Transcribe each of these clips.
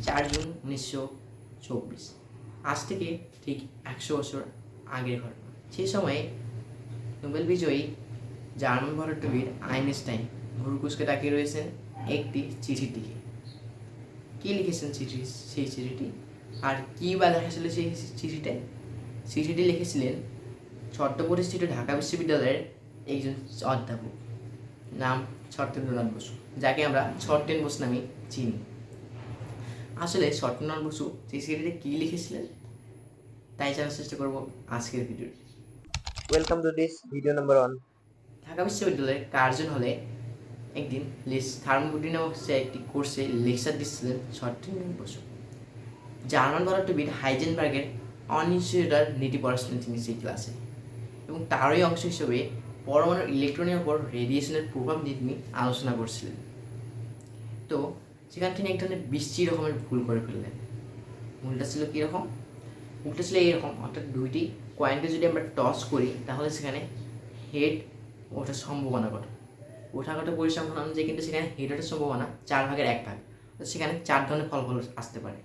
4 June 1924। আজ থেকে ঠিক 100 বছর আগের ঘটনা। সেই সময়ে নোবেল বিজয়ী জার্মান পদার্থবিদ আইনস্টাইন ভুরকুসকে তাকিয়ে রয়েছেন একটি চিঠির দিকে। কী লিখেছেন সেই চিঠিটি, আর কী বা লেখা ছিল সেই চিঠিটি লিখেছিলেন ছোট্ট প্রতিষ্ঠিত ঢাকা বিশ্ববিদ্যালয়ের একজন অধ্যাপক, নাম সত্যেন্দ্রনাথ বসু, যাকে আমরা ছোট্টেন বসু নামে চিনি। আসলে সত্যেন্দ্রনাথ বসু সেই চিঠিতে কী লিখেছিলেন তাই জানার চেষ্টা করব আজকের video. Welcome to this video number 1. Dhaka বিশ্ববিদ্যালয়ের কার্জন হলে একদিন থার্মোবুটি নামক সে একটি কোর্সে লেকচার দিচ্ছিলেন সত্যেন্দ্রনাথ বসু। জার্মান পদার্থবিদ হাইজেনবার্গের অনিশ্চয়তার নীতি পড়াচ্ছিলেন তিনি সেই ক্লাসে, এবং তারই অংশ হিসেবে পরমাণু ইলেকট্রনের উপর রেডিয়েশনের প্রভাব নিয়ে তিনি আলোচনা করছিলেন। তো সেখানে তিনি এক ধরনের বিশ্রী রকমের ভুল করে ফেললেন। ভুলটা ছিল কীরকম? ভুলটা ছিল এইরকম, অর্থাৎ দুইটি কয়েনকে যদি আমরা টস করি তাহলে সেখানে হেড ওঠার সম্ভাবনা ঘটে। ওঠাঘাটা পরিসংখ্যান অনুযায়ী কিন্তু সেখানে হেড ওঠার সম্ভাবনা 4/1 সেখানে 4 ধরনের ফলাফল আসতে পারে।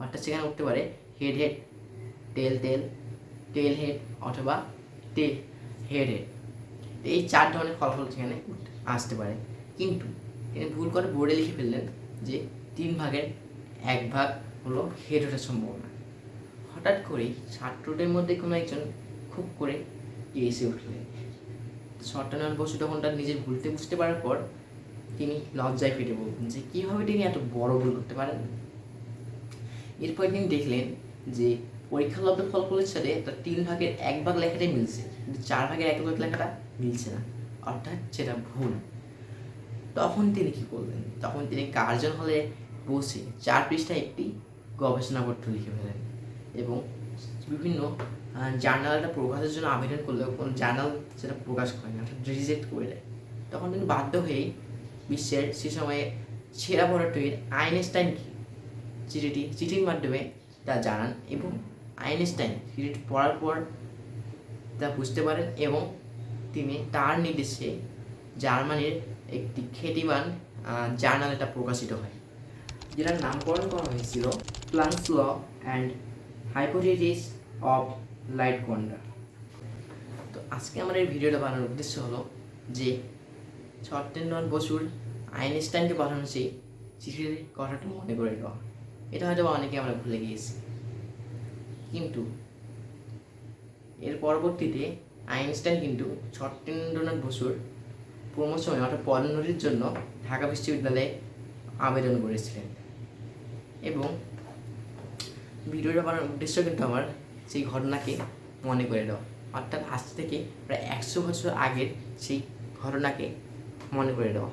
অর্থাৎ সেখানে উঠতে পারে হেড হেড, টেল টেল, টেল হেড অথবা হেড হেড। এই 4 ধরনের ফলাফল সেখানে আসতে পারে। কিন্তু তিনি ভুল করে বোর্ডে লিখে ফেললেন যে 3/1 হলো হেড ওঠার সম্ভাবনা। হঠাৎ করেই ছাত্রদের মধ্যে কোনো একজন খুব করে এসে উঠলেন। সত্যেন্দ্রনাথ বসু তখন তার নিজের ভুলতে বুঝতে পারার পর তিনি লজ্জায় ফেটে বলতেন যে কীভাবে তিনি এত বড় ভুল করতে পারেন। এরপর তিনি দেখলেন যে পরীক্ষালব্ধ ফলাফলের সাথে তার 3/1 লেখাটাই মিলছে, কিন্তু 4/1 লেখাটা মিলছে না, অর্থাৎ সেটা ভুল। তখন তিনি কী করলেন? তখন তিনি কার্জন হলে বসে 4 পৃষ্ঠায় একটি গবেষণাপত্র লিখে ফেলেন এবং বিভিন্ন জার্নালটা প্রকাশের জন্য আবেদন করলেও কোনো জার্নাল সেটা প্রকাশ করে না, অর্থাৎ রিজেক্ট করে দেয়। তখন তিনি বাধ্য হয়েই বিশ্বের সে সময়ে সেরা পদার্থবিদ আইনস্টাইনকে চিঠির মাধ্যমে তা জানান, এবং আইনস্টাইন চিঠিটি পড়ার পর তা বুঝতে পারেন এবং তিনি তার নির্দেশে জার্মানির একটি খ্যাতিমান জার্নাল এটা প্রকাশিত হয়, যেটার নামকরণ করা হয়েছিল Planck's law and hypothesis of light quanta. তো আজকে আমার এই ভিডিওটা বানানোর উদ্দেশ্য হলো যে সত্যেন্দ্রনাথ বসুর আইনস্টাইনকে পাঠানো সেই চিঠির কথাটা মনে করে দেওয়া। এটা হয়তো অনেকে আমরা ভুলে গিয়েছি, কিন্তু এর পরবর্তীতে আইনস্টাইন কিন্তু সত্যেন্দ্রনাথ বসুর প্রমোশনে অর্থাৎ পদোন্নতির জন্য ঢাকা বিশ্ববিদ্যালয়ে আবেদন করেছিলেন। এবং ভিডিওটা বানানোর উদ্দেশ্য কিন্তু আমার সেই ঘটনাকে মনে করে দেওয়া, অর্থাৎ আজ থেকে প্রায় 100 বছর আগের সেই ঘটনাকে মনে করে দেওয়া।